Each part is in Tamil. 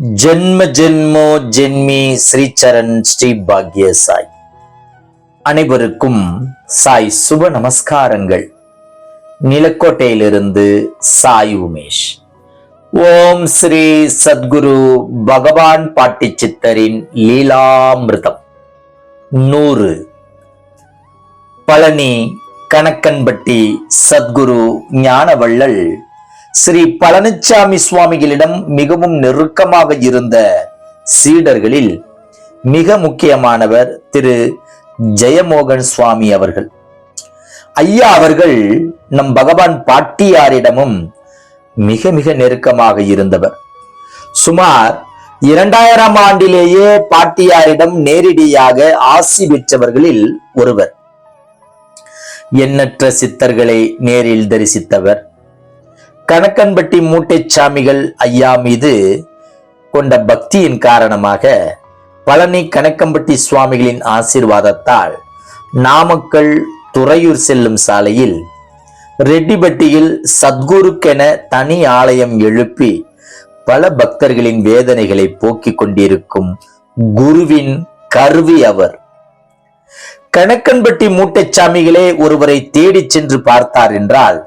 ஜென்ம ஜென்மோ ஜென்மி ஸ்ரீச்சரண் ஸ்ரீ பாக்ய சாய். அனைவருக்கும் சாய் சுப நமஸ்காரங்கள். நிலக்கோட்டையிலிருந்து சாய் உமேஷ். ஓம் ஸ்ரீ சத்குரு பகவான் பாட்டி சித்தரின் லீலாமிருதம் 100. பழனி கணக்கன்பட்டி சத்குரு ஞானவள்ளல் ஸ்ரீ பழனிச்சாமி சுவாமிகளிடம் மிகவும் நெருக்கமாக இருந்த சீடர்களில் மிக முக்கியமானவர் திரு ஜெயமோகன் சுவாமி அவர்கள். ஐயா அவர்கள் நம் பகவான் பாட்டியாரிடமும் மிக மிக நெருக்கமாக இருந்தவர். சுமார் 2000ஆம் ஆண்டிலேயே பாட்டியாரிடம் நேரடியாக ஆசி பெற்றவர்களில் ஒருவர். எண்ணற்ற சித்தர்களை நேரில் தரிசித்தவர். கணக்கன்பட்டி மூட்டைச்சாமிகள் ஐயா மீது கொண்ட பக்தியின் காரணமாக பழனி கணக்கம்பட்டி சுவாமிகளின் ஆசீர்வாதத்தால் நாமக்கல் துறையூர் செல்லும் சாலையில் ரெட்டிப்பட்டியில் சத்குருக்கென தனி ஆலயம் எழுப்பி பல பக்தர்களின் வேதனைகளை போக்கிக் கொண்டிருக்கும் குருவின் கருவி அவர். கணக்கன்பட்டி மூட்டைச்சாமிகளே ஒருவரை தேடிச் சென்று பார்த்தார் என்றால்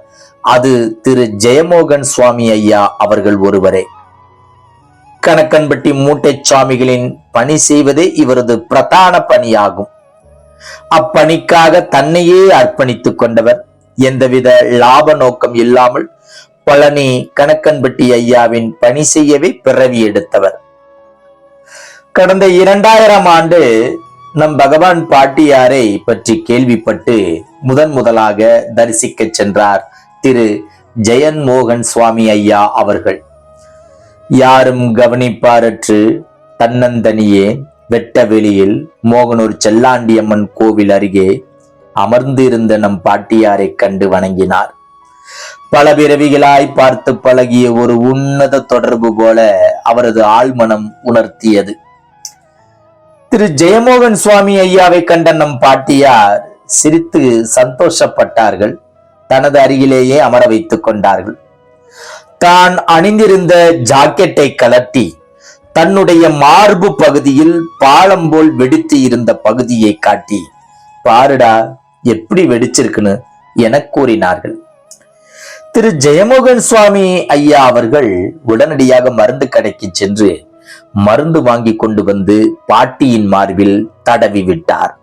அது திரு ஜெயமோகன் சுவாமி ஐயா அவர்கள் ஒருவரே. கணக்கன்பட்டி மூட்டைச்சாமிகளின் பணி செய்வதே இவரது பிரதான பணியாகும். அப்பணிக்காக தன்னையே அர்ப்பணித்துக் கொண்டவர். எந்தவித லாப நோக்கம் இல்லாமல் பழனி கணக்கன்பட்டி ஐயாவின் பணி செய்யவே பிறவி எடுத்தவர். கடந்த 2000ஆம் ஆண்டு நம் பகவான் பாட்டியாரை பற்றி கேள்விப்பட்டு முதலாக தரிசிக்க சென்றார் திரு ஜெயன்மோகன் சுவாமி ஐயா அவர்கள். யாரும் கவனிப்பாரற்று தன்னந்தனியே வெட்ட வெளியில் மோகனூர் செல்லாண்டியம்மன் கோவில் அருகே அமர்ந்து இருந்த நம் பாட்டியாரை கண்டு வணங்கினார். பல பிறவிகளாய் பார்த்து பழகிய ஒரு உன்னத தொடர்பு போல அவரது ஆழ்மனம் உணர்த்தியது. திரு ஜெயமோகன் சுவாமி ஐயாவை கண்ட நம் பாட்டியார் சிரித்து சந்தோஷப்பட்டார்கள். தனது அருகிலேயே அமர வைத்துக் கொண்டார்கள். தான் அணிந்திருந்த ஜாக்கெட்டை கலட்டி தன்னுடைய மார்பு பகுதியில் பாலம் போல் வெடித்து இருந்த பகுதியை காட்டி, பாருடா எப்படி வெடிச்சிருக்குன்னு என கூறினார்கள். திரு ஜெயமோகன் சுவாமி ஐயா அவர்கள் உடனடியாக மருந்து கடைக்கு சென்று மருந்து வாங்கி கொண்டு வந்து பாட்டியின் மார்பில் தடவி விட்டார்.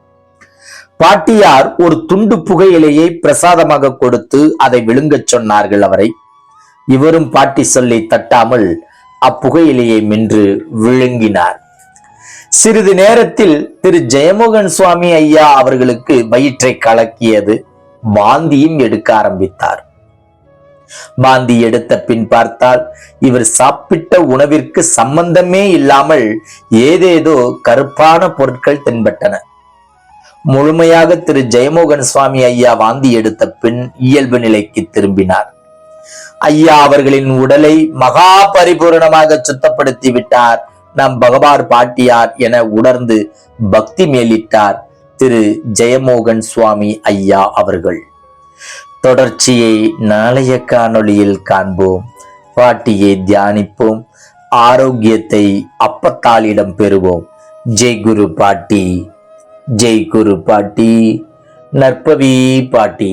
பாட்டியார் ஒரு துண்டு புகையிலையை பிரசாதமாக கொடுத்து அதை விழுங்கச் சொன்னார்கள் அவரை. இவரும் பாட்டி சொல்லி தட்டாமல் அப்புகையிலையை மென்று விழுங்கினார். சிறிது நேரத்தில் திரு ஜெயமோகன் சுவாமி ஐயா அவர்களுக்கு வயிற்றை கலக்கியது. வாந்தியும் எடுக்க ஆரம்பித்தார். வாந்தி எடுத்த பின் பார்த்தால் இவர் சாப்பிட்ட உணவிற்கு சம்பந்தமே இல்லாமல் ஏதேதோ கருப்பான பொருட்கள் தென்பட்டன. முழுமையாக திரு ஜெயமோகன் சுவாமி ஐயா வாந்தி எடுத்த பின் இயல்பு நிலைக்கு திரும்பினார். ஐயா அவர்களின் உடலை மகா பரிபூரணமாக சுத்தப்படுத்தி விட்டார் நம் பகவான் பாட்டியார் என உணர்ந்து பக்தி மேலிட்டார் திரு ஜெயமோகன் சுவாமி ஐயா அவர்கள். தொடர்ச்சியை நாளைய காணொளியில் காண்போம். பாட்டியை தியானிப்போம். ஆரோக்கியத்தை அப்பத்தாளிடம் பெறுவோம். ஜெய் குரு பாட்டி, ஜெய் குரு பாட்டி, நற்பவி பாட்டி.